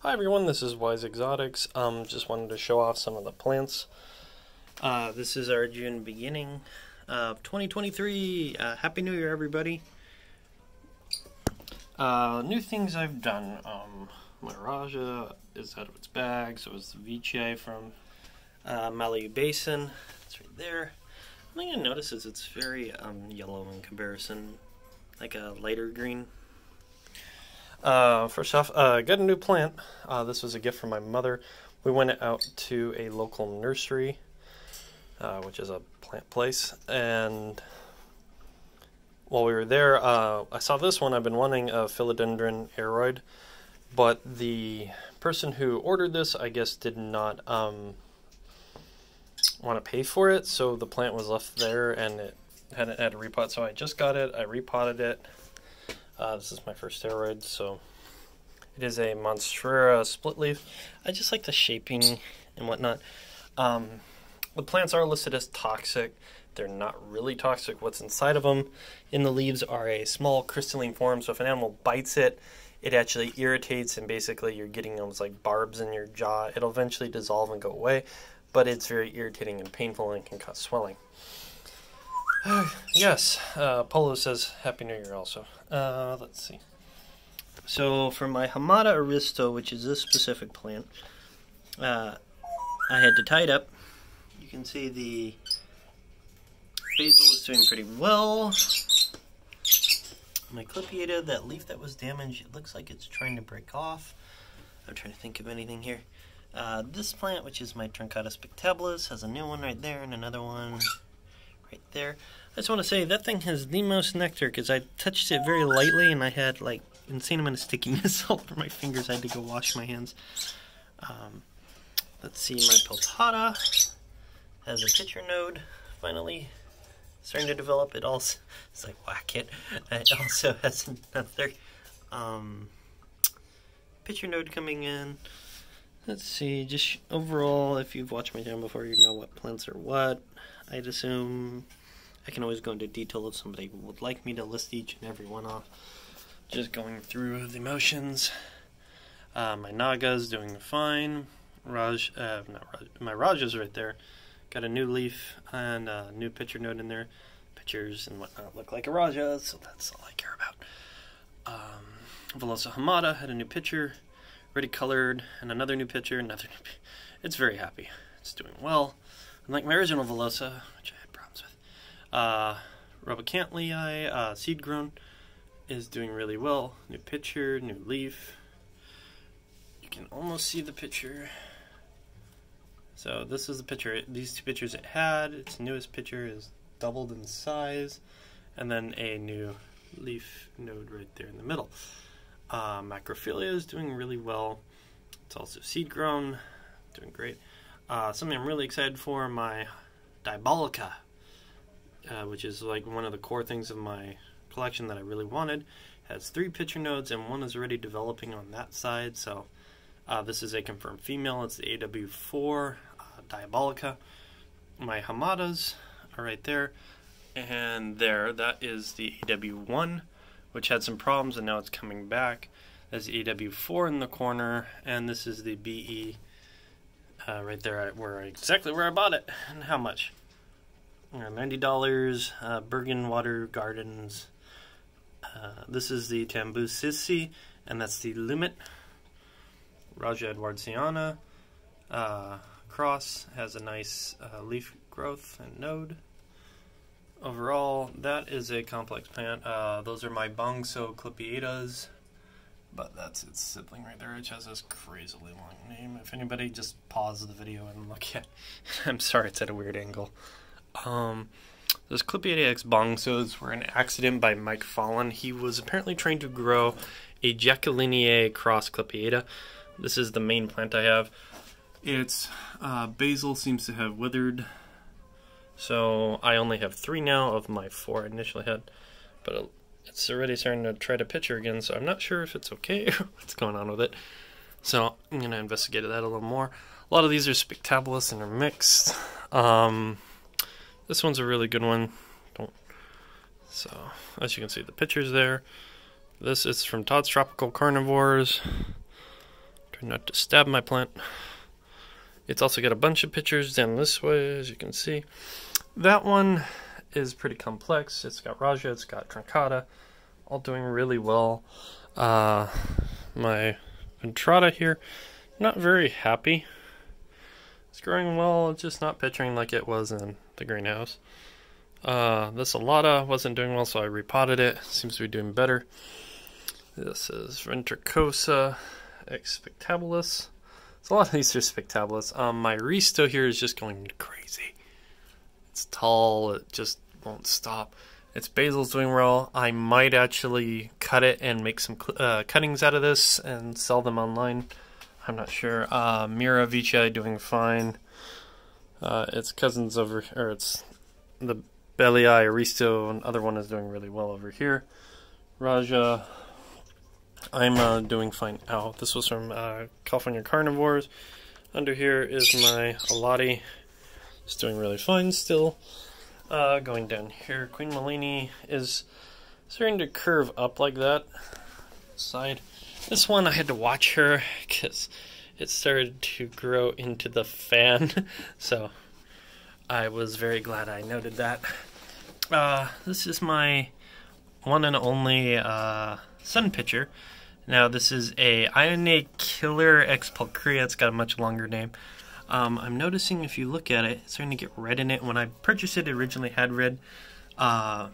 Hi everyone, this is Wise Exotics. Just wanted to show off some of the plants. This is our June beginning of 2023. Happy New Year, everybody. New things I've done. My Raja is out of its bag, so is the Vichai from Malayu Basin. It's right there. One thing I notice is it's very yellow in comparison, like a lighter green. First off, got a new plant. This was a gift from my mother. We went out to a local nursery, which is a plant place, and while we were there, I saw this one. I've been wanting a philodendron aeroid, but the person who ordered this, I guess, did not want to pay for it, so the plant was left there, and it hadn't had a repot, so I just got it. I repotted it. This is my first aeroid, so it is a Monstera split leaf. I just like the shaping and whatnot. The plants are listed as toxic. They're not really toxic. What's inside of them in the leaves are a small crystalline form, so if an animal bites it, it actually irritates, and basically you're getting almost like barbs in your jaw. It'll eventually dissolve and go away, but it's very irritating and painful and can cause swelling. Yes, Polo says Happy New Year also. Let's see. So for my Hamada Aristo, which is this specific plant, I had to tie it up. You can see the basil is doing pretty well. My Clipiata, that leaf that was damaged, it looks like it's trying to break off. I'm trying to think of anything here. This plant, which is my Truncata spectabilis, has a new one right there and another one right there. I just want to say that thing has the most nectar because I touched it very lightly and I had like insane amount of stickiness all over my fingers. I had to go wash my hands. Let's see, my pultada has a pitcher node finally starting to develop. It also, it's like whack it. It also has another pitcher node coming in. Let's see, just overall, if you've watched my channel before, you know what plants are what. I'd assume I can always go into detail if somebody would like me to list each and every one off. Just going through the motions. My Naga's doing fine. My Raja's right there. Got a new leaf and a new pitcher node in there. Pitchers and whatnot look like a Raja, so that's all I care about. Velosa Hamada had a new pitcher, ready colored, and another new pitcher, It's very happy. It's doing well. Unlike my original Velosa, which I had problems with. Robocantlii, seed grown, is doing really well. New pitcher, new leaf. You can almost see the pitcher. So this is the pitcher. These two pitchers it had. Its newest pitcher is doubled in size. And then a new leaf node right there in the middle. Macrophilia is doing really well. It's also seed grown, doing great. Something I'm really excited for, my Diabolica, which is like one of the core things of my collection that I really wanted. Has 3 pitcher nodes and one is already developing on that side, so this is a confirmed female. It's the AW4 Diabolica. My Hamadas are right there, and that is the AW1, which had some problems and now it's coming back. There's the AW4 in the corner, and this is the BE right there exactly where I bought it and how much. $90, Bergen Water Gardens. This is the Tambusisi, and that's the limit. Raja Edwardsiana. Cross has a nice leaf growth and node. Overall, that is a complex plant. Those are my Bongso Clipiatas, but that's its sibling right there, which has this crazily long name. If anybody, just pause the video and look at I'm sorry, it's at a weird angle. Those Clipiata X Bongsos were an accident by Mike Fallon. He was apparently trying to grow a Jacquelineae cross Clipiata. This is the main plant I have. Its basil seems to have withered, so I only have 3 now of my 4 I initially had, but it's already starting to try to pitcher again, so I'm not sure if it's okay or what's going on with it. So I'm going to investigate that a little more. A lot of these are spectabilis and are mixed. This one's a really good one. So as you can see, the pitcher's there. This is from Todd's Tropical Carnivores. Try not to stab my plant. It's also got a bunch of pictures down this way, as you can see. That one is pretty complex. It's got Raja, it's got Truncata, all doing really well. My Ventrata here, not very happy. It's growing well, it's just not picturing like it was in the greenhouse. This Alata wasn't doing well, so I repotted it. Seems to be doing better. This is Ventricosa Expectabilis. So a lot of these are Spectabilis. My Risto here is just going crazy. It's tall, it just won't stop. Its basil's doing well. I might actually cut it and make some cuttings out of this and sell them online. I'm not sure. Miravicia doing fine. Its cousins over, or it's the Belii, Aristo, and other one is doing really well over here. Raja, I'm doing fine. Ow, this was from California Carnivores. Under here is my Alati. It's doing really fine still. Going down here, Queen Molini is starting to curve up like that. Side. This one I had to watch her because it started to grow into the fan. So I was very glad I noted that. This is my one and only sun pitcher. Now this is a Ione Killer X Pulchria. It's got a much longer name. I'm noticing if you look at it, it's starting to get red in it. When I purchased it, it originally had red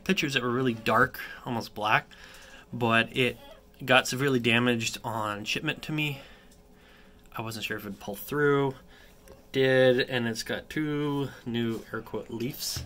pictures that were really dark, almost black, but it got severely damaged on shipment to me. I wasn't sure if it would pull through. It did, and it's got 2 new air quote leaves.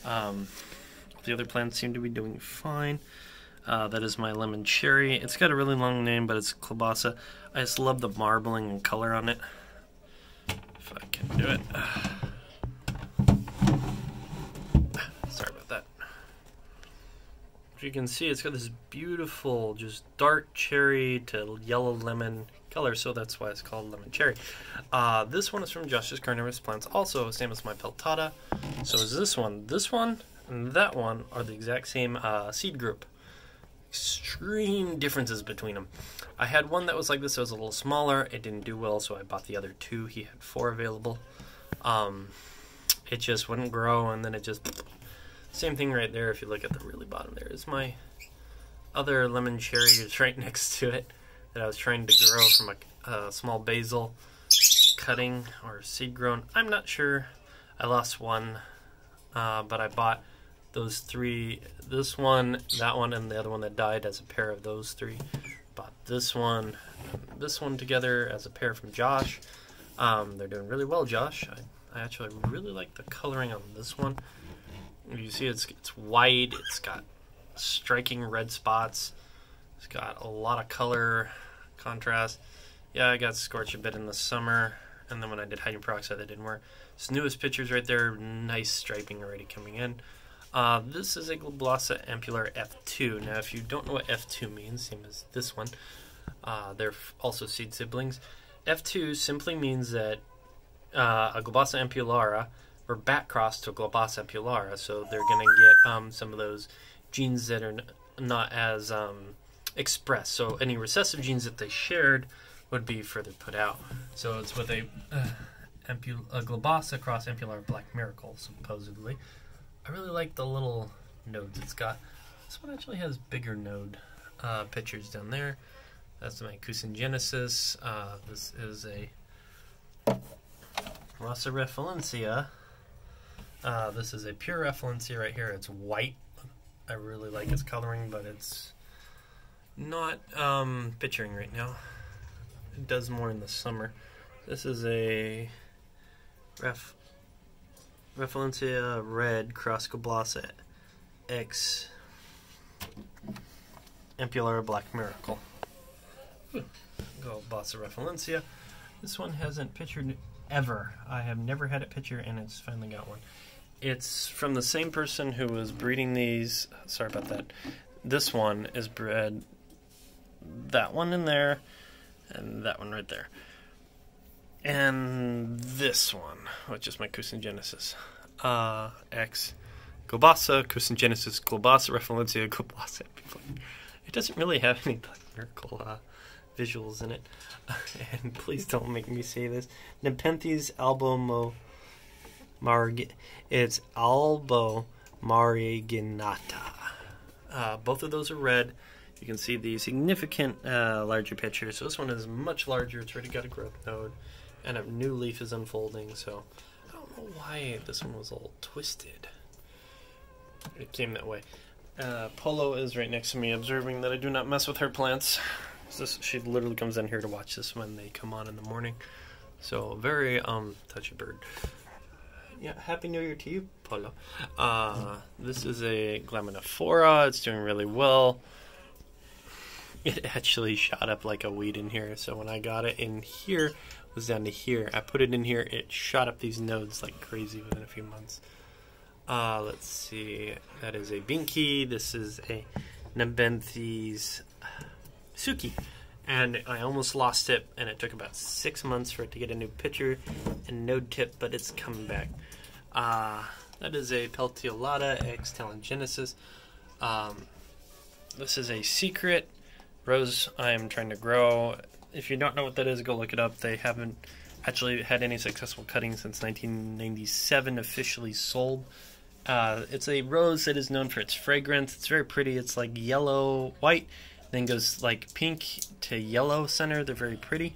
The other plants seem to be doing fine. That is my lemon cherry. It's got a really long name, but it's Klobasa. I just love the marbling and color on it. If I can do it. Sorry about that. As you can see, it's got this beautiful, just dark cherry to yellow lemon color, so that's why it's called lemon cherry. This one is from Josh's Carnivorous Plants, also same as my Pultada. So is this one. This one and that one are the exact same seed group. Extreme differences between them. I had one that was like this, it was a little smaller, it didn't do well, so I bought the other 2. He had 4 available. It just wouldn't grow, and then it just, same thing right there. If you look at the really bottom, there is my other lemon cherry. It's right next to it that I was trying to grow from a small basil cutting or seed grown. I'm not sure. I lost one, but I bought those 3, this one, that one, and the other one that died as a pair of those 3. Bought this one and this one together as a pair from Josh. They're doing really well, Josh. I actually really like the coloring on this one. You see it's white, it's got striking red spots, it's got a lot of color contrast. Yeah, I got scorched a bit in the summer, and then when I did hydrogen peroxide that didn't work. This newest pictures right there, nice striping already coming in. This is a Globosa Ampular F2. Now, if you don't know what F2 means, same as this one, they're also seed siblings. F2 simply means that a Globosa Ampulara were back crossed to a Globosa Ampulara, so they're going to get some of those genes that are not as expressed. So any recessive genes that they shared would be further put out. So it's with a Globosa cross Ampular Black Miracle, supposedly. I really like the little nodes it's got. This one actually has bigger node pictures down there. That's my Cusingenesis. This is a Rossa Referencia. This is a pure Referencia right here. It's white. I really like its coloring, but it's not picturing right now. It does more in the summer. This is a Referencia Red Cross Globosa X Ampular Black Miracle. Globosa Referencia. This one hasn't pictured ever. I have never had it picture, and it's finally got one. It's from the same person who was breeding these. Sorry about that. This one is bred. That one in there, and that one right there. And this one, which is my Cusingenesis. X Globosa, Cusingenesis, Globosa Referencia, Globosa. It doesn't really have any Black Miracle visuals in it. And please don't make me say this. Nepenthes albo it's albo marginata. Both of those are red. You can see the significant larger picture. So this one is much larger. It's already got a growth node, and a new leaf is unfolding. So I don't know why this one was all twisted. It came that way. Polo is right next to me, observing that I do not mess with her plants. She literally comes in here to watch this when they come on in the morning. So very touchy bird. Yeah, Happy New Year to you, Polo. This is a Glaminophora. It's doing really well. It actually shot up like a weed in here. So when I got it in here, it was down to here. I put it in here, it shot up these nodes like crazy within a few months. Let's see. That is a Binky. This is a Nepenthes Suki. And I almost lost it, and it took about 6 months for it to get a new picture and node tip, but it's coming back. That is a Pultada X Telogenesis. This is a secret rose I am trying to grow. If you don't know what that is, go look it up. They haven't actually had any successful cutting since 1997 officially sold. It's a rose that is known for its fragrance. It's very pretty. It's like yellow, white, then goes like pink to yellow center. They're very pretty.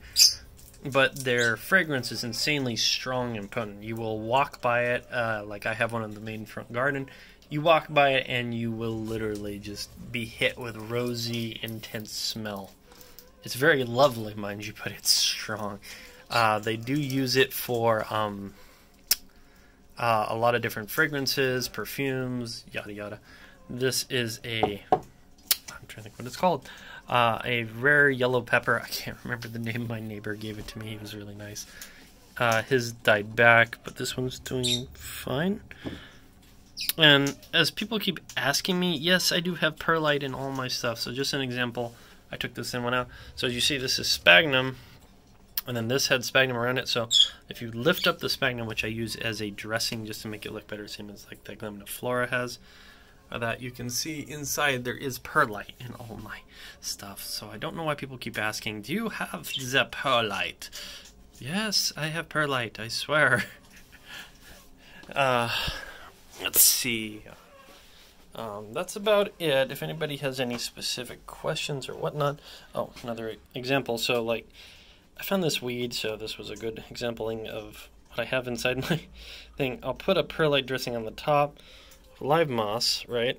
But their fragrance is insanely strong and potent. You will walk by it, like I have one in the main front garden. You walk by it and you will literally just be hit with rosy, intense smell. It's very lovely, mind you, but it's strong. They do use it for a lot of different fragrances, perfumes, yada yada. This is a, I'm trying to think what it's called, a rare yellow pepper. I can't remember the name. My neighbor gave it to me. He was really nice. His died back, but this one's doing fine. And as people keep asking me, yes, I do have perlite in all my stuff. So just an example, I took this in one out. So as you see, this is sphagnum, and then this had sphagnum around it. So if you lift up the sphagnum, which I use as a dressing just to make it look better, same as like the Glaminophora has, that you can see inside there is perlite in all my stuff. So I don't know why people keep asking, do you have the perlite? Yes, I have perlite, I swear. Let's see. That's about it. If anybody has any specific questions or whatnot. Oh, another example. So, like, I found this weed, so this was a good exampling of what I have inside my thing. I'll put a perlite dressing on the top, live moss, right?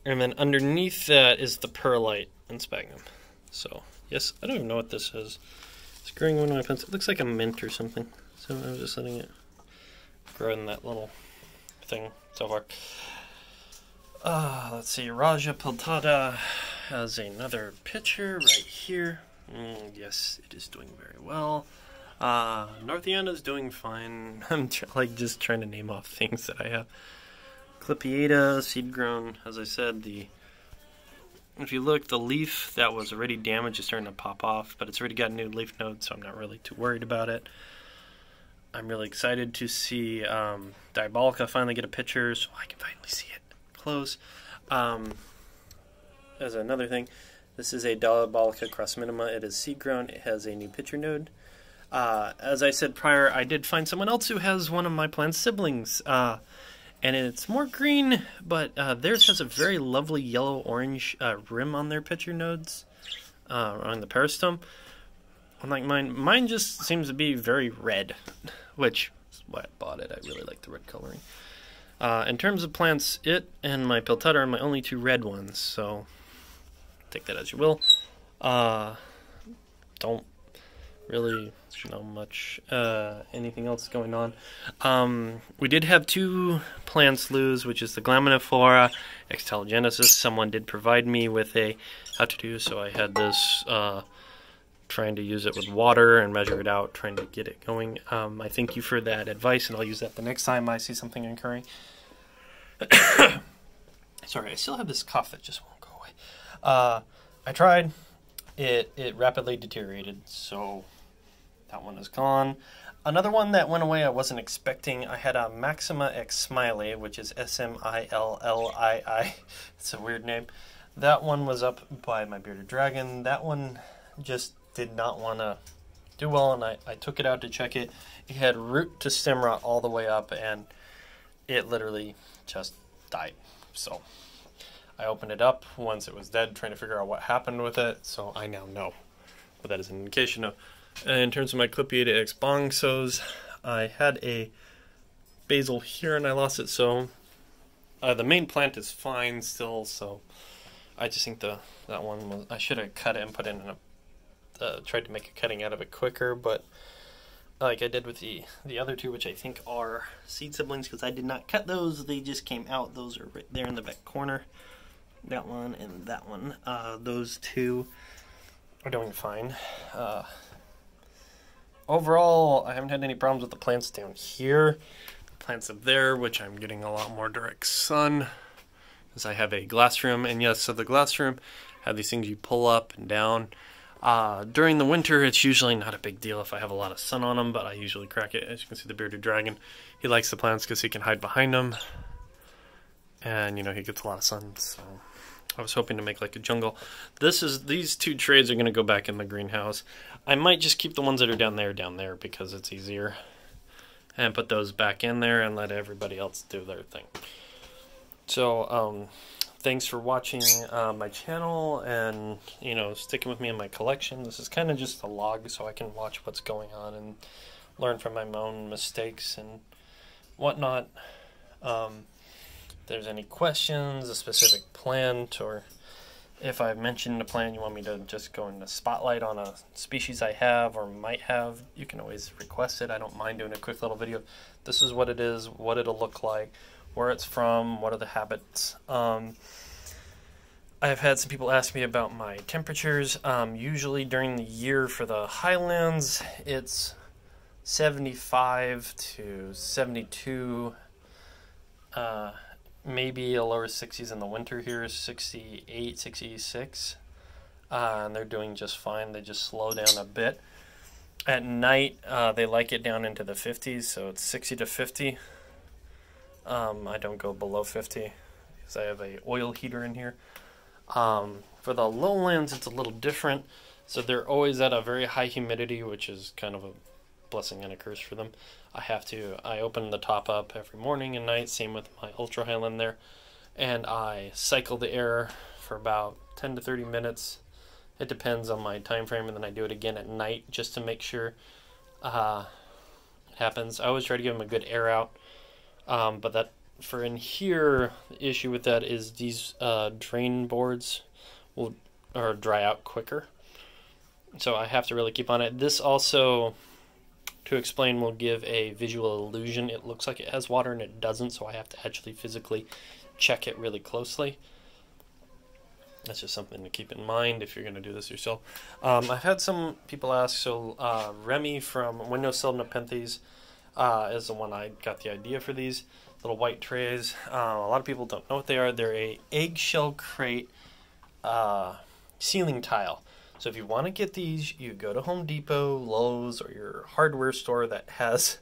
And then underneath that is the perlite and sphagnum. So, yes, I don't even know what this is. It's growing one of my plants. It looks like a mint or something. So I was just letting it grow in that little thing so far. Let's see, Raja Pultada has another picture right here. Yes, it is doing very well. Northiana is doing fine. I'm just trying to name off things that I have. Clipiata, seed grown. As I said, if you look, the leaf that was already damaged is starting to pop off, but it's already got a new leaf node, so I'm not really too worried about it. I'm really excited to see Diabolica finally get a picture, so I can finally see it close. As another thing, this is a Diabolica cross minima. It is seed grown. It has a new picture node. As I said prior, I did find someone else who has one of my plant's siblings, and it's more green, but theirs has a very lovely yellow-orange rim on their picture nodes, on the peristome. Unlike mine just seems to be very red, which is why I bought it. I really like the red coloring. In terms of plants, it and my Pultada are my only two red ones, so take that as you will. Don't really know much anything else going on. We did have two plants lose, which is the Glaminophora X Telogenesis. Someone did provide me with a how to do, so I had this trying to use it with water and measure it out, trying to get it going. I thank you for that advice, and I'll use that the next time I see something occurring. Sorry, I still have this cough that just won't go away. I tried. It rapidly deteriorated, so that one is gone. Another one that went away I wasn't expecting, I had a Maxima X Smiley, which is S-M-I-L-L-I-I. It's a weird name. That one was up by my bearded dragon. That one just did not want to do well, and I took it out to check it. It had root to stem rot all the way up, and it literally just died. So I opened it up once it was dead, trying to figure out what happened with it, so I now know what that is an indication of. And in terms of my Clippiata X bong sows, I had a basil here and I lost it, so the main plant is fine still, so I just think that one was, I should have cut it and put it in a, tried to make a cutting out of it quicker, but like I did with the other two, which I think are seed siblings, because I did not cut those, they just came out. Those are right there in the back corner, that one and that one. Those two are doing fine. Overall, I haven't had any problems with the plants down here. The plants up there, which I'm getting a lot more direct sun, because I have a glass room, and yes, so the glass room have these things you pull up and down. During the winter, it's usually not a big deal if I have a lot of sun on them, but I usually crack it. As you can see, the bearded dragon, he likes the plants because he can hide behind them, and you know, he gets a lot of sun, so I was hoping to make like a jungle. These two trays are going to go back in the greenhouse. I might just keep the ones that are down there because it's easier, and put those back in there and let everybody else do their thing. So thanks for watching my channel, and you know, sticking with me in my collection. This is kind of just a log so I can watch what's going on and learn from my own mistakes and whatnot. If there's any questions, a specific plant, or if I mentioned a plant you want me to just go into spotlight on a species I have or might have, you can always request it. I don't mind doing a quick little video. This is what it is, what it'll look like, where it's from, what are the habits. I've had some people ask me about my temperatures. Usually during the year for the highlands, it's 75 to 72, maybe a lower 60s in the winter here, 68, 66, and they're doing just fine. They just slow down a bit. At night, they like it down into the 50s, so it's 60 to 50. I don't go below 50 because I have a oil heater in here. For the lowlands, it's a little different. So they're always at a very high humidity, which is kind of a blessing and a curse for them. I open the top up every morning and night, same with my Ultra Highland there, and I cycle the air for about 10 to 30 minutes. It depends on my time frame, and then I do it again at night just to make sure it happens. I always try to give them a good air out, but that for in here, the issue with that is these drain boards will dry out quicker, so I have to really keep on it. This also, to explain, will give a visual illusion. It looks like it has water and it doesn't, so I have to actually physically check it really closely. That's just something to keep in mind if you're going to do this yourself. I've had some people ask, so Remy from Windowsill Nepenthes is the one I got the idea for these little white trays. A lot of people don't know what they are. They're a eggshell crate ceiling tile. So if you want to get these, you go to Home Depot, Lowe's, or your hardware store that has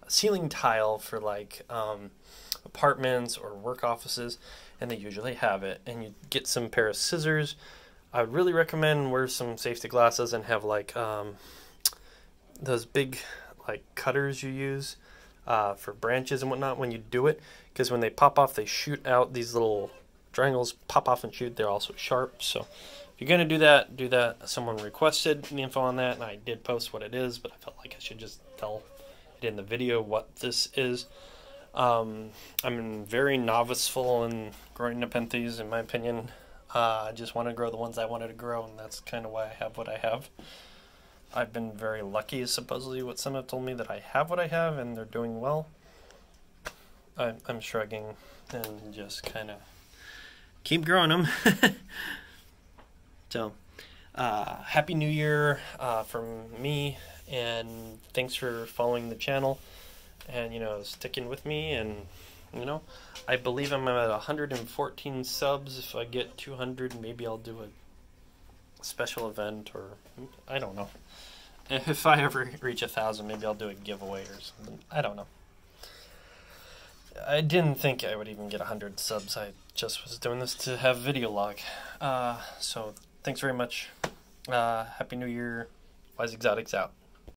a ceiling tile for like apartments or work offices, and they usually have it. And you get some pair of scissors. I would really recommend wear some safety glasses and have like those big like cutters you use for branches and whatnot when you do it, because when they pop off, they shoot out. These little triangles pop off and shoot. They're also sharp, so if you're going to do that. Someone requested the info on that, and I did post what it is, but I felt like I should just tell it in the video what this is. I'm very novice-full in growing Nepenthes, in my opinion. I just want to grow the ones I wanted to grow, and that's kind of why I have what I have. I've been very lucky, is supposedly what some have told me, that I have what I have, and they're doing well. I'm shrugging and just kind of keep growing them. So, Happy New Year from me, and thanks for following the channel, and, you know, sticking with me, and, you know, I believe I'm at 114 subs. If I get 200, maybe I'll do a special event, or, I don't know. If I ever reach 1,000, maybe I'll do a giveaway or something. I don't know. I didn't think I would even get 100 subs. I just was doing this to have video log. So, thanks very much. Happy New Year. Wise Exotics out.